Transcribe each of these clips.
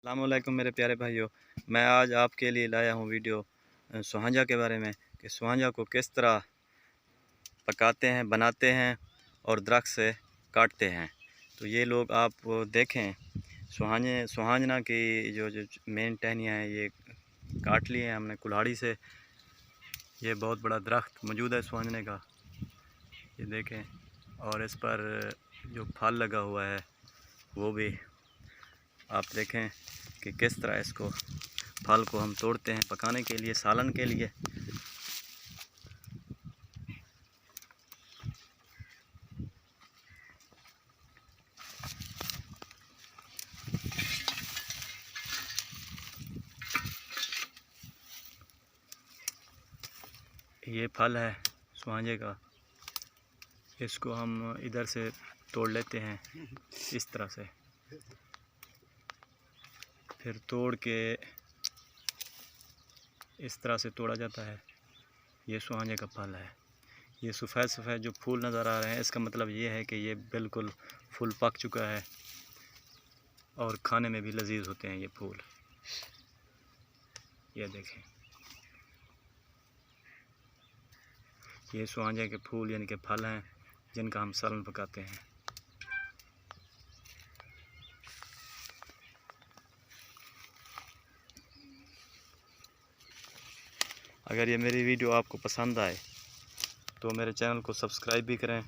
अस्सलामुअलैकुम मेरे प्यारे भाइयों, मैं आज आपके लिए लाया हूँ वीडियो सुहांजा के बारे में कि सुहांजा को किस तरह पकाते हैं, बनाते हैं और दरख्त से काटते हैं। तो ये लोग आप देखें, सुहांजना की जो मेन टहनियाँ हैं ये काट ली हैं हमने कुल्हाड़ी से। ये बहुत बड़ा दरख्त मौजूद है सुहांजने का, ये देखें। और इस पर जो फल लगा हुआ है वो भी आप देखें कि किस तरह इसको फल को हम तोड़ते हैं पकाने के लिए, सालन के लिए। ये फल है सुहांजे का, इसको हम इधर से तोड़ लेते हैं इस तरह से, फिर तोड़ के इस तरह से तोड़ा जाता है। ये सुहांजे का फल है। ये सफ़ेद सफ़ेद जो फूल नज़र आ रहे हैं, इसका मतलब ये है कि ये बिल्कुल फूल पक चुका है और खाने में भी लजीज होते हैं ये फूल। ये देखें, ये सुहांजे के फूल यानी कि फल हैं जिनका हम सालन पकाते हैं। अगर ये मेरी वीडियो आपको पसंद आए तो मेरे चैनल को सब्सक्राइब भी करें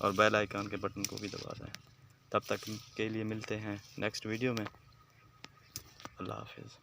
और बेल आइकन के बटन को भी दबा दें। तब तक के लिए मिलते हैं नेक्स्ट वीडियो में। अल्लाह हाफिज़।